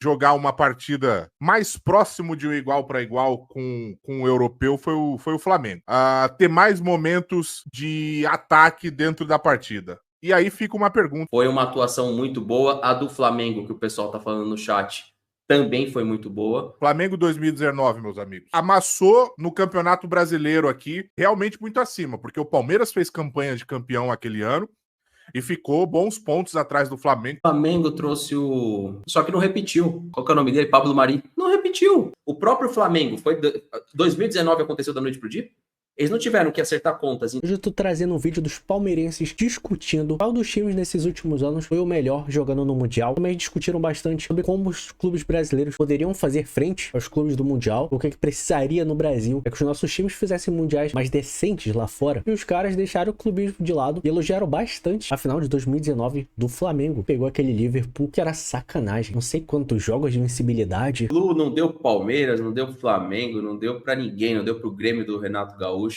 jogar uma partida mais próximo de um igual para igual com o europeu foi o Flamengo. Ter mais momentos de ataque dentro da partida. E aí fica uma pergunta. Foi uma atuação muito boa. A do Flamengo, que o pessoal tá falando no chat, também foi muito boa. Flamengo 2019, meus amigos. Amassou no Campeonato Brasileiro aqui, realmente muito acima, porque o Palmeiras fez campanha de campeão aquele ano e ficou bons pontos atrás do Flamengo. O Flamengo trouxe o... Só que não repetiu. Qual que é o nome dele? Pablo Mari. Não repetiu. O próprio Flamengo, 2019 aconteceu da noite pro dia? Eles não tiveram que acertar contas. Hoje eu tô trazendo um vídeo dos palmeirenses discutindo qual dos times nesses últimos anos foi o melhor jogando no Mundial. Também discutiram bastante sobre como os clubes brasileiros poderiam fazer frente aos clubes do Mundial, o que precisaria no Brasil é que os nossos times fizessem mundiais mais decentes lá fora. E os caras deixaram o clubismo de lado e elogiaram bastante a final de 2019 do Flamengo. Pegou aquele Liverpool que era sacanagem. Não sei quantos jogos de invencibilidade. Flu não deu pro Palmeiras, não deu pro Flamengo, não deu pra ninguém, não deu pro Grêmio do Renato Gaúcho.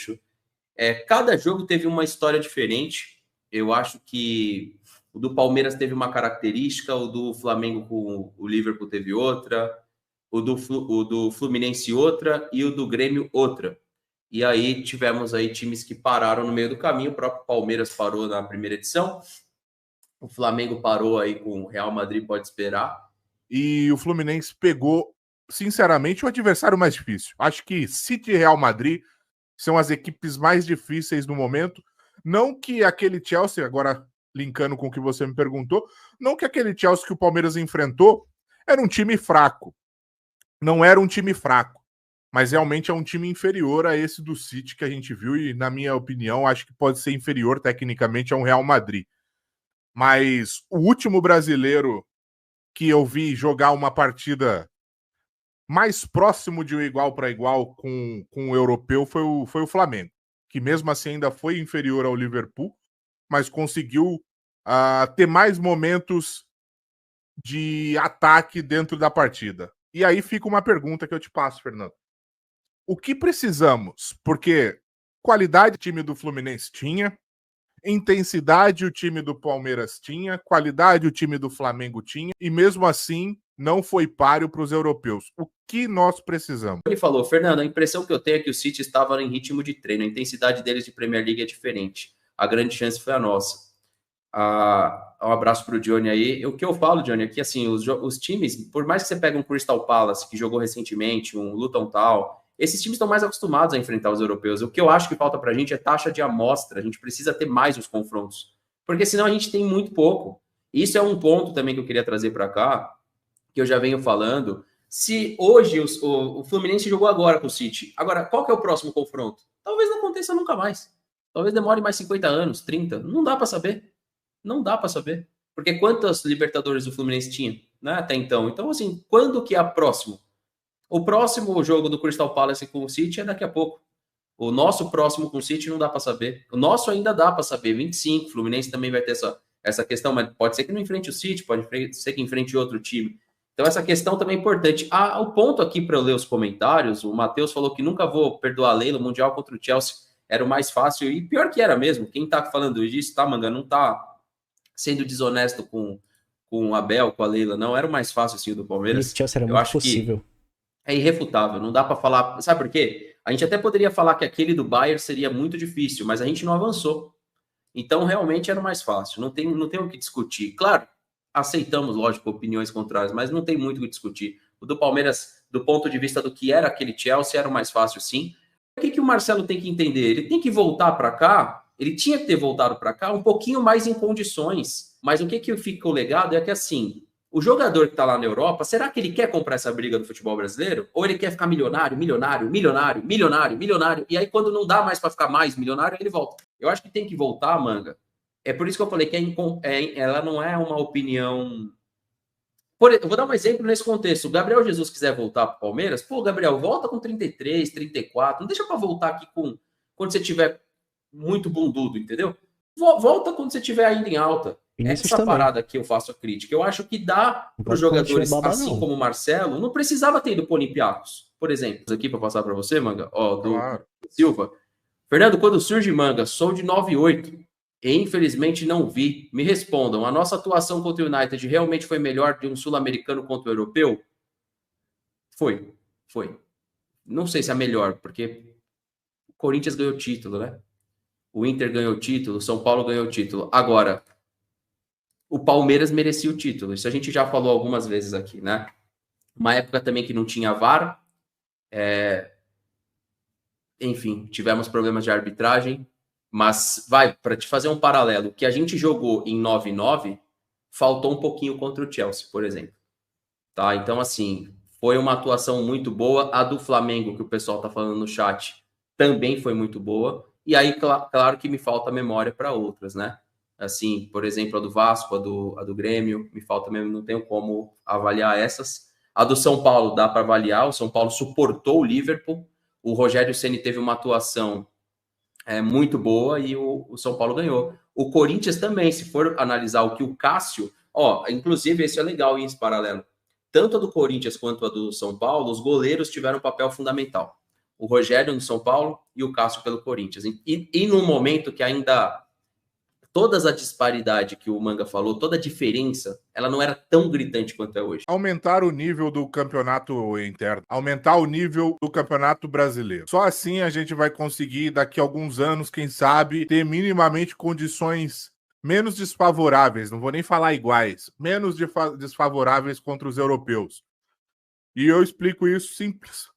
Cada jogo teve uma história diferente. Eu acho que o do Palmeiras teve uma característica, o do Flamengo com o Liverpool teve outra, o do Fluminense outra e o do Grêmio outra. E aí tivemos aí times que pararam no meio do caminho. O próprio Palmeiras parou na primeira edição, o Flamengo parou aí com o Real Madrid, pode esperar. E o Fluminense pegou, sinceramente, o adversário mais difícil. Acho que City e Real Madrid são as equipes mais difíceis no momento. Não que aquele Chelsea, agora linkando com o que você me perguntou, não que aquele Chelsea que o Palmeiras enfrentou era um time fraco. Não era um time fraco, mas realmente é um time inferior a esse do City que a gente viu e, na minha opinião, acho que pode ser inferior tecnicamente a um Real Madrid. Mas o último brasileiro que eu vi jogar uma partida mais próximo de um igual para igual com o europeu foi o Flamengo, que mesmo assim ainda foi inferior ao Liverpool, mas conseguiu ter mais momentos de ataque dentro da partida. E aí fica uma pergunta que eu te passo, Fernando. O que precisamos? Porque qualidade o time do Fluminense tinha, intensidade o time do Palmeiras tinha, qualidade o time do Flamengo tinha, e mesmo assim não foi páreo para os europeus. O que nós precisamos? Ele falou, Fernando, a impressão que eu tenho é que o City estava em ritmo de treino, a intensidade deles de Premier League é diferente. A grande chance foi a nossa. Um abraço para o Johnny aí. O que eu falo, Johnny, é que assim, os times, por mais que você pegue um Crystal Palace, que jogou recentemente, um Luton Town, esses times estão mais acostumados a enfrentar os europeus. O que eu acho que falta para a gente é taxa de amostra. A gente precisa ter mais os confrontos, porque senão a gente tem muito pouco. Isso é um ponto também que eu queria trazer para cá, que eu já venho falando. Se hoje o Fluminense jogou agora com o City, agora qual que é o próximo confronto? Talvez não aconteça nunca mais. Talvez demore mais 50 anos, 30. Não dá para saber. Não dá para saber. Porque quantas Libertadores o Fluminense tinha, né, até então? Então, assim, quando que é a próximo? O próximo jogo do Crystal Palace com o City é daqui a pouco. O nosso próximo com o City não dá para saber. O nosso ainda dá para saber, 25. O Fluminense também vai ter essa questão, mas pode ser que não enfrente o City, pode ser que enfrente outro time. Então, essa questão também é importante. O ponto aqui para eu ler os comentários, o Matheus falou que nunca vou perdoar a Leila, o Mundial contra o Chelsea era o mais fácil, e pior que era mesmo. Quem tá falando disso, tá, Manga, não tá sendo desonesto com o Abel, com a Leila, não. Era o mais fácil, assim, o do Palmeiras. Esse Chelsea era eu muito acho possível. Que é irrefutável, não dá para falar. Sabe por quê? A gente até poderia falar que aquele do Bayern seria muito difícil, mas a gente não avançou. Então, realmente era o mais fácil. Não tem o que discutir. Claro, aceitamos, lógico, opiniões contrárias, mas não tem muito o que discutir. O do Palmeiras, do ponto de vista do que era aquele Chelsea, era o mais fácil, sim. O que o Marcelo tem que entender? Ele tem que voltar para cá, ele tinha que ter voltado para cá um pouquinho mais em condições. Mas o que fica o legado é que, assim, o jogador que está lá na Europa, será que ele quer comprar essa briga do futebol brasileiro? Ou ele quer ficar milionário, milionário, milionário, milionário, milionário, e aí quando não dá mais para ficar mais milionário, ele volta. Eu acho que tem que voltar, Manga. É por isso que eu falei que ela não é uma opinião... Eu vou dar um exemplo nesse contexto. O Gabriel Jesus quiser voltar para o Palmeiras, pô, Gabriel, volta com 33, 34, não deixa para voltar aqui quando você tiver muito bundudo, entendeu? Volta quando você tiver ainda em alta. Vinícius Essa também. Parada que eu faço a crítica. Eu acho que dá para os jogadores, assim como o Marcelo, não precisava ter ido para o Olympiacos, por exemplo. Aqui para passar para você, Manga, do Silva. Fernando, quando surge Manga, sou de 98. Infelizmente não vi. Me respondam, a nossa atuação contra o United realmente foi melhor de um sul-americano contra o europeu? Foi. Não sei se é a melhor, porque o Corinthians ganhou o título, né? O Inter ganhou o título, o São Paulo ganhou o título. Agora, o Palmeiras merecia o título. Isso a gente já falou algumas vezes aqui, né? Uma época também que não tinha VAR. Enfim, tivemos problemas de arbitragem. Mas, para te fazer um paralelo, o que a gente jogou em 9-9, faltou um pouquinho contra o Chelsea, por exemplo. Tá? Então, assim, foi uma atuação muito boa. A do Flamengo, que o pessoal tá falando no chat, também foi muito boa. E aí, claro que me falta memória para outras, né? Assim, por exemplo, a do Vasco, a do Grêmio, me falta mesmo, não tenho como avaliar essas. A do São Paulo dá para avaliar, o São Paulo suportou o Liverpool, o Rogério Ceni teve uma atuação muito boa e o São Paulo ganhou. O Corinthians também, se for analisar o que o Cássio... inclusive, esse é legal em esse paralelo. Tanto a do Corinthians quanto a do São Paulo, os goleiros tiveram um papel fundamental. O Rogério no São Paulo e o Cássio pelo Corinthians. E no momento que ainda... Toda a disparidade que o Manga falou, toda a diferença, ela não era tão gritante quanto é hoje. Aumentar o nível do campeonato interno, aumentar o nível do campeonato brasileiro. Só assim a gente vai conseguir, daqui a alguns anos, quem sabe, ter minimamente condições menos desfavoráveis, não vou nem falar iguais, menos desfavoráveis contra os europeus. E eu explico isso simples.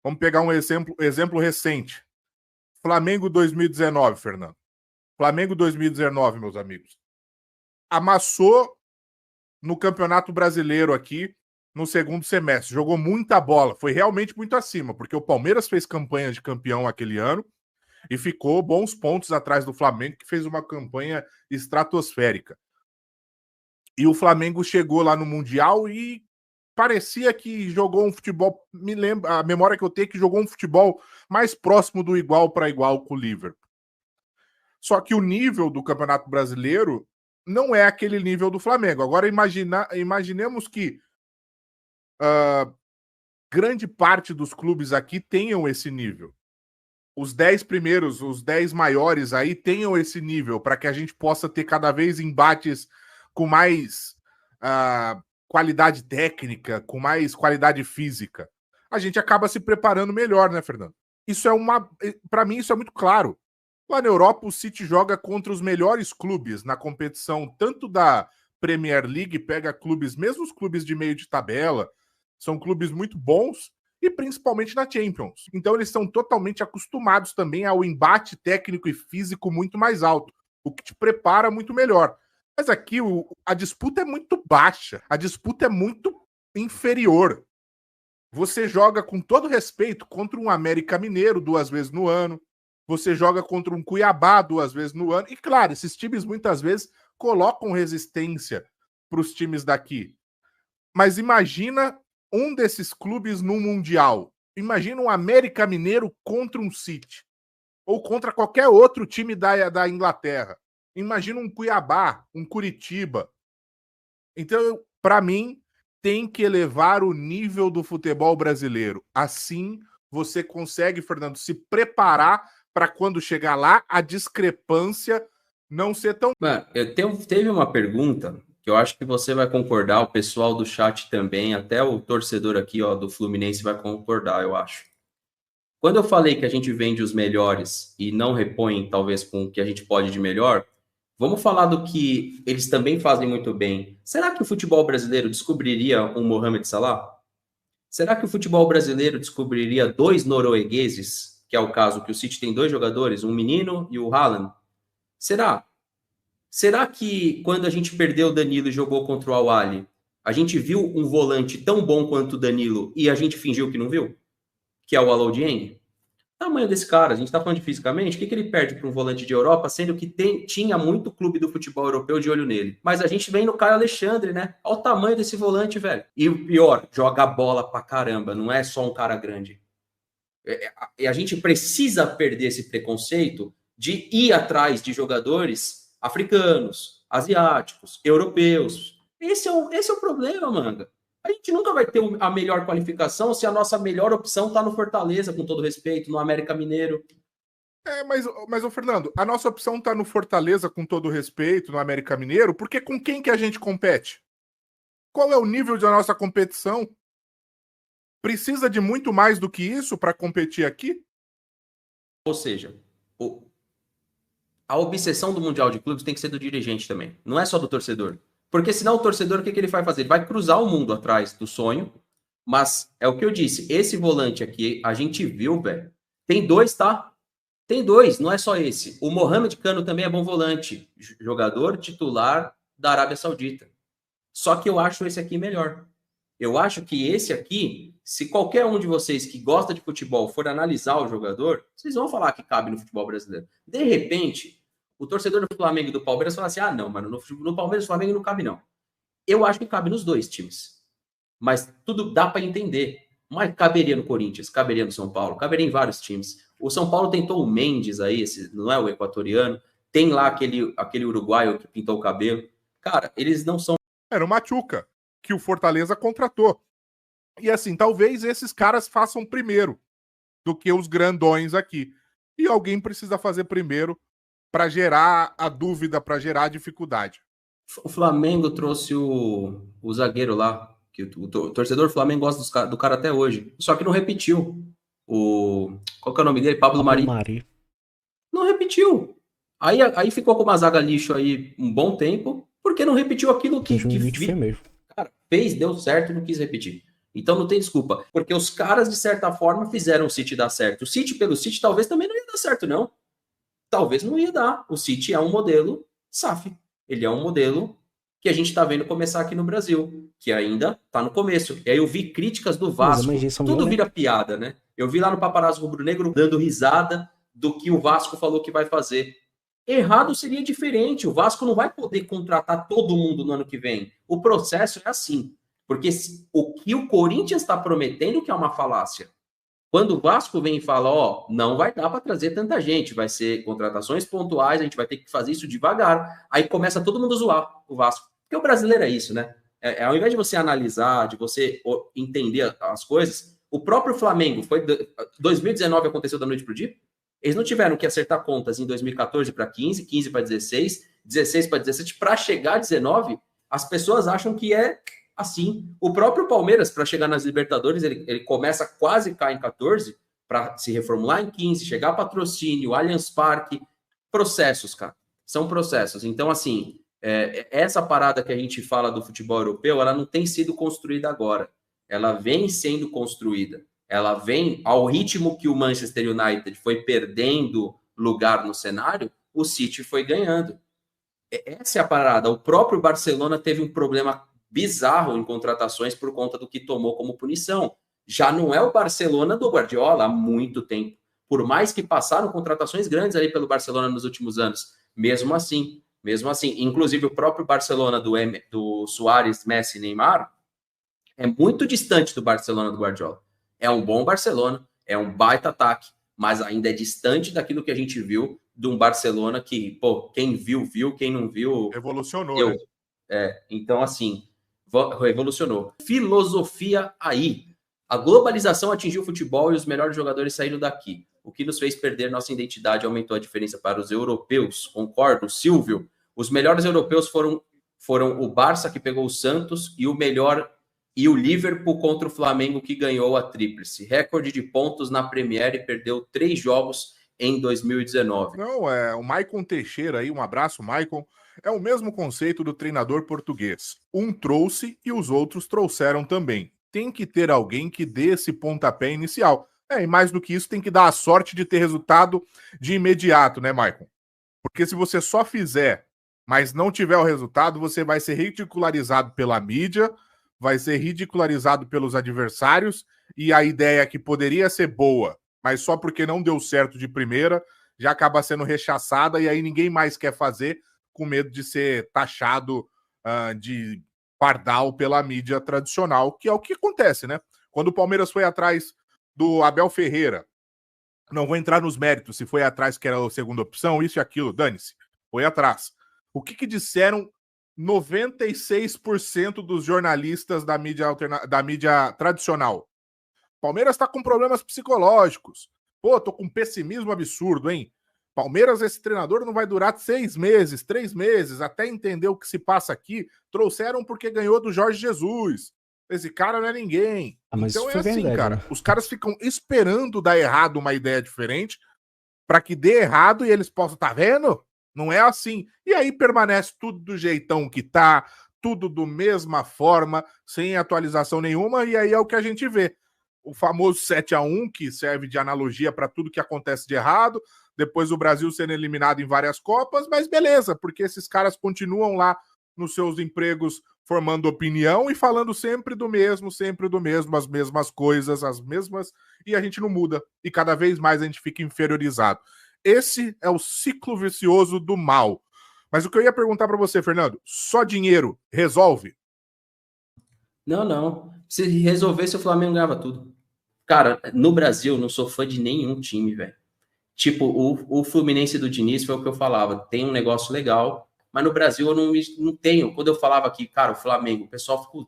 Vamos pegar um exemplo recente. Flamengo 2019, Fernando. Flamengo 2019, meus amigos. Amassou no Campeonato Brasileiro aqui no segundo semestre. Jogou muita bola. Foi realmente muito acima, porque o Palmeiras fez campanha de campeão aquele ano e ficou bons pontos atrás do Flamengo, que fez uma campanha estratosférica. E o Flamengo chegou lá no Mundial e parecia que jogou um futebol... Me lembra, a memória que eu tenho é que jogou um futebol mais próximo do igual para igual com o Liverpool. Só que o nível do Campeonato Brasileiro não é aquele nível do Flamengo. Agora, imaginemos que grande parte dos clubes aqui tenham esse nível. Os 10 primeiros, os 10 maiores aí tenham esse nível, para que a gente possa ter cada vez embates com mais qualidade técnica, com mais qualidade física. A gente acaba se preparando melhor, né, Fernando? Isso para mim, isso é muito claro. Lá na Europa, o City joga contra os melhores clubes na competição, tanto da Premier League, pega clubes, mesmo os clubes de meio de tabela, são clubes muito bons, e principalmente na Champions. Então eles são totalmente acostumados também ao embate técnico e físico muito mais alto, o que te prepara muito melhor. Mas aqui a disputa é muito baixa, a disputa é muito inferior. Você joga, com todo respeito, contra um América Mineiro 2 vezes no ano, você joga contra um Cuiabá 2 vezes no ano. E, claro, esses times muitas vezes colocam resistência para os times daqui. Mas imagina um desses clubes no Mundial. Imagina um América Mineiro contra um City. Ou contra qualquer outro time da Inglaterra. Imagina um Cuiabá, um Curitiba. Então, para mim, tem que elevar o nível do futebol brasileiro. Assim, você consegue, Fernando, se preparar para quando chegar lá, a discrepância não ser tão... Mano, teve uma pergunta que eu acho que você vai concordar, o pessoal do chat também, até o torcedor aqui do Fluminense vai concordar, eu acho. Quando eu falei que a gente vende os melhores e não repõe, talvez, com o que a gente pode de melhor, vamos falar do que eles também fazem muito bem. Será que o futebol brasileiro descobriria um Mohamed Salah? Será que o futebol brasileiro descobriria 2 noruegueses, que é o caso que o City tem 2 jogadores, um menino e o Haaland? Será? Será que quando a gente perdeu o Danilo e jogou contra o Al-Ahly, a gente viu um volante tão bom quanto o Danilo e a gente fingiu que não viu? Que é o Alou Dieng? O tamanho desse cara, a gente tá falando de fisicamente, o que ele perde para um volante de Europa, sendo que tinha muito clube do futebol europeu de olho nele? Mas a gente vem no Caio Alexandre, né? Olha o tamanho desse volante, velho. E o pior, joga bola pra caramba, não é só um cara grande. E a gente precisa perder esse preconceito de ir atrás de jogadores africanos, asiáticos, europeus. Esse é o problema, Manga. A gente nunca vai ter a melhor qualificação se a nossa melhor opção está no Fortaleza, com todo respeito, no América Mineiro. Mas, ô Fernando, a nossa opção tá no Fortaleza, com todo respeito, no América Mineiro, porque com quem que a gente compete? Qual é o nível da nossa competição? Precisa de muito mais do que isso para competir aqui? Ou seja, a obsessão do Mundial de Clubes tem que ser do dirigente também. Não é só do torcedor. Porque senão o torcedor, o que ele vai fazer? Ele vai cruzar o mundo atrás do sonho. Mas é o que eu disse. Esse volante aqui, a gente viu, velho. Tem dois, tá? Tem dois, não é só esse. O Mohamed Kano também é bom volante. Jogador titular da Arábia Saudita. Só que eu acho esse aqui melhor. Eu acho que esse aqui, se qualquer um de vocês que gosta de futebol for analisar o jogador, vocês vão falar que cabe no futebol brasileiro. De repente, o torcedor do Flamengo e do Palmeiras fala assim: ah, não, mano, no Palmeiras e Flamengo não cabe, não. Eu acho que cabe nos dois times. Mas tudo dá para entender. Mas caberia no Corinthians, caberia no São Paulo, caberia em vários times. O São Paulo tentou o Mendes aí, não é o equatoriano. Tem lá aquele uruguaio que pintou o cabelo. Cara, eles não são. Era o Machuca, que o Fortaleza contratou. E assim, talvez esses caras façam primeiro do que os grandões aqui. E alguém precisa fazer primeiro para gerar a dúvida, para gerar a dificuldade. O Flamengo trouxe o zagueiro lá, que o torcedor do Flamengo gosta do cara até hoje. Só que não repetiu. Qual que é o nome dele? Pablo Mari. Não repetiu. Aí ficou com uma zaga lixo aí um bom tempo, porque não repetiu aquilo que cara, fez, deu certo e não quis repetir. Então não tem desculpa. Porque os caras, de certa forma, fizeram o City dar certo. O City pelo City talvez também não ia dar certo, não. Talvez não ia dar. O City é um modelo SAF. Ele é um modelo que a gente está vendo começar aqui no Brasil, que ainda está no começo. E aí eu vi críticas do Vasco. Tudo vira piada, né? Eu vi lá no Paparazzo Rubro Negro dando risada do que o Vasco falou que vai fazer. Errado seria diferente. O Vasco não vai poder contratar todo mundo no ano que vem. O processo é assim. Porque o que o Corinthians está prometendo que é uma falácia. Quando o Vasco vem e fala, ó, não vai dar para trazer tanta gente, vai ser contratações pontuais, a gente vai ter que fazer isso devagar. Aí começa todo mundo a zoar o Vasco. Porque o brasileiro é isso, né? Ao invés de você analisar, de você entender as coisas, o próprio Flamengo, 2019 aconteceu da noite pro dia? Eles não tiveram que acertar contas em 2014 para 15, 15 para 16, 16 para 17, para chegar a 19, as pessoas acham que é assim. O próprio Palmeiras, para chegar nas Libertadores, ele começa quase cá em 14, para se reformular em 15, chegar a patrocínio, Allianz Parque, processos, cara. São processos. Então, assim, essa parada que a gente fala do futebol europeu, ela não tem sido construída agora. Ela vem sendo construída. Ela vem ao ritmo que o Manchester United foi perdendo lugar no cenário, o City foi ganhando. Essa é a parada. O próprio Barcelona teve um problema bizarro em contratações por conta do que tomou como punição. Já não é o Barcelona do Guardiola há muito tempo. Por mais que passaram contratações grandes ali pelo Barcelona nos últimos anos. Mesmo assim, inclusive o próprio Barcelona do Suárez, Messi e Neymar é muito distante do Barcelona do Guardiola. É um bom Barcelona, é um baita ataque, mas ainda é distante daquilo que a gente viu de um Barcelona que, pô, quem viu, quem não viu... Revolucionou, né? Então, assim, revolucionou. Filosofia aí. A globalização atingiu o futebol e os melhores jogadores saíram daqui. O que nos fez perder nossa identidade aumentou a diferença para os europeus. Concordo, Silvio. Os melhores europeus foram o Barça, que pegou o Santos, e o Liverpool contra o Flamengo, que ganhou a tríplice. Recorde de pontos na Premier e perdeu 3 jogos em 2019. Não, o Maicon Teixeira aí, um abraço, Maicon. É o mesmo conceito do treinador português. Um trouxe e os outros trouxeram também. Tem que ter alguém que dê esse pontapé inicial. E mais do que isso, tem que dar a sorte de ter resultado de imediato, né, Maicon? Porque se você só fizer, mas não tiver o resultado, você vai ser ridicularizado pela mídia, vai ser ridicularizado pelos adversários, e a ideia que poderia ser boa, mas só porque não deu certo de primeira, já acaba sendo rechaçada, e aí ninguém mais quer fazer, com medo de ser taxado de pardal pela mídia tradicional, que é o que acontece, né? Quando o Palmeiras foi atrás do Abel Ferreira, não vou entrar nos méritos, se foi atrás que era a segunda opção, isso e aquilo, dane-se, foi atrás. O que disseram 96% dos jornalistas da mídia tradicional? Palmeiras está com problemas psicológicos. Pô, tô com um pessimismo absurdo, hein? Palmeiras, esse treinador não vai durar 6 meses, 3 meses, até entender o que se passa aqui. Trouxeram porque ganhou do Jorge Jesus. Esse cara não é ninguém. Mas então isso é foi assim, verdade, cara. né? Os caras ficam esperando dar errado uma ideia diferente para que dê errado e eles possam, tá vendo? Não é assim. E aí permanece tudo do jeitão que tá, tudo do mesma forma, sem atualização nenhuma, e aí é o que a gente vê. O famoso 7-1, que serve de analogia para tudo que acontece de errado, depois o Brasil sendo eliminado em várias Copas, mas beleza, porque esses caras continuam lá nos seus empregos formando opinião e falando sempre do mesmo, as mesmas coisas, as mesmas, e a gente não muda, e cada vez mais a gente fica inferiorizado. Esse é o ciclo vicioso do mal. Mas o que eu ia perguntar para você, Fernando, só dinheiro resolve? Não. Se resolvesse, o Flamengo ganhava tudo. Cara, no Brasil, não sou fã de nenhum time, velho. Tipo, o Fluminense do Diniz foi o que eu falava. Tem um negócio legal, mas no Brasil eu não tenho. Quando eu falava aqui, cara, o Flamengo, o pessoal ficou.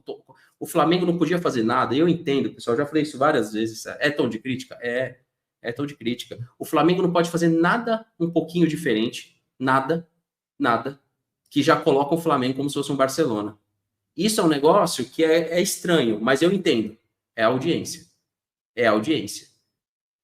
O Flamengo não podia fazer nada. Eu entendo, pessoal. Já falei isso várias vezes. É tom de crítica? É tom de crítica. O Flamengo não pode fazer nada um pouquinho diferente. Nada, que já coloca o Flamengo como se fosse um Barcelona. Isso é um negócio que é estranho, mas eu entendo. É a audiência.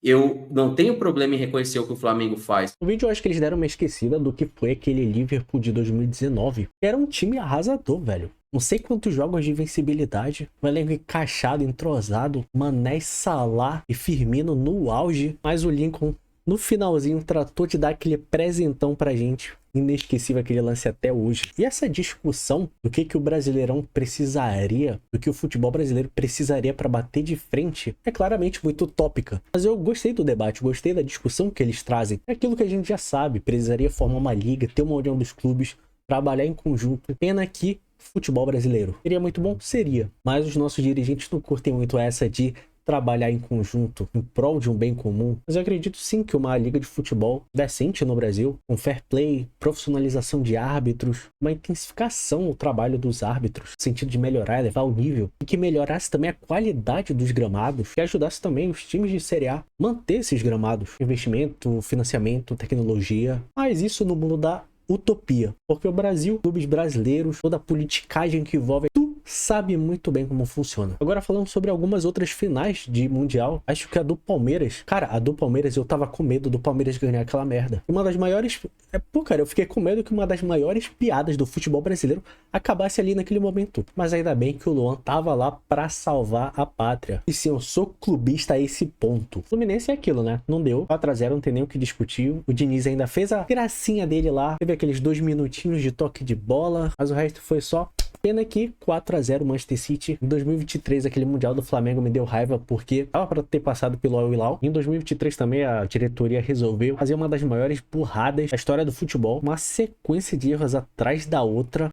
Eu não tenho problema em reconhecer o que o Flamengo faz. No vídeo eu acho que eles deram uma esquecida do que foi aquele Liverpool de 2019. Era um time arrasador, velho. Não sei quantos jogos de invencibilidade. Um elenco encaixado, entrosado. Mané, Salah e Firmino no auge. Mas o Lincoln, no finalzinho, tratou de dar aquele presentão pra gente. Inesquecível aquele lance até hoje. E essa discussão do que o Brasileirão precisaria, do que o futebol brasileiro precisaria para bater de frente, é claramente muito utópica. Mas eu gostei do debate, gostei da discussão que eles trazem. É aquilo que a gente já sabe, precisaria formar uma liga, ter uma união dos clubes, trabalhar em conjunto. Pena que futebol brasileiro seria muito bom? Seria. Mas os nossos dirigentes não curtem muito essa de trabalhar em conjunto em prol de um bem comum. Mas eu acredito sim que uma liga de futebol decente no Brasil, com fair play, profissionalização de árbitros, uma intensificação no trabalho dos árbitros, no sentido de melhorar, elevar o nível, e que melhorasse também a qualidade dos gramados, que ajudasse também os times de Série A manter esses gramados, investimento, financiamento, tecnologia, mas isso no mundo da utopia, porque o Brasil, clubes brasileiros, toda a politicagem que envolve, tu sabe muito bem como funciona. Agora falando sobre algumas outras finais de Mundial, acho que a do Palmeiras, cara, a do Palmeiras eu tava com medo do Palmeiras ganhar aquela merda. Uma das maiores, eu fiquei com medo que uma das maiores piadas do futebol brasileiro acabasse ali naquele momento. Mas ainda bem que o Luan tava lá pra salvar a pátria. E sim, eu sou clubista a esse ponto. O Fluminense é aquilo, né? Não deu. 4-0, não tem nem o que discutir. O Diniz ainda fez a gracinha dele lá. Teve aqueles 2 minutinhos de toque de bola, mas o resto foi só. Pena que 4-0 Manchester City. Em 2023, aquele Mundial do Flamengo me deu raiva porque tava para ter passado pelo Al Hilal. Em 2023 também a diretoria resolveu fazer uma das maiores burradas da história do futebol. Uma sequência de erros atrás da outra.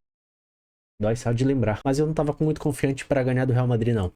Dói só de lembrar. Mas eu não tava muito confiante para ganhar do Real Madrid, não.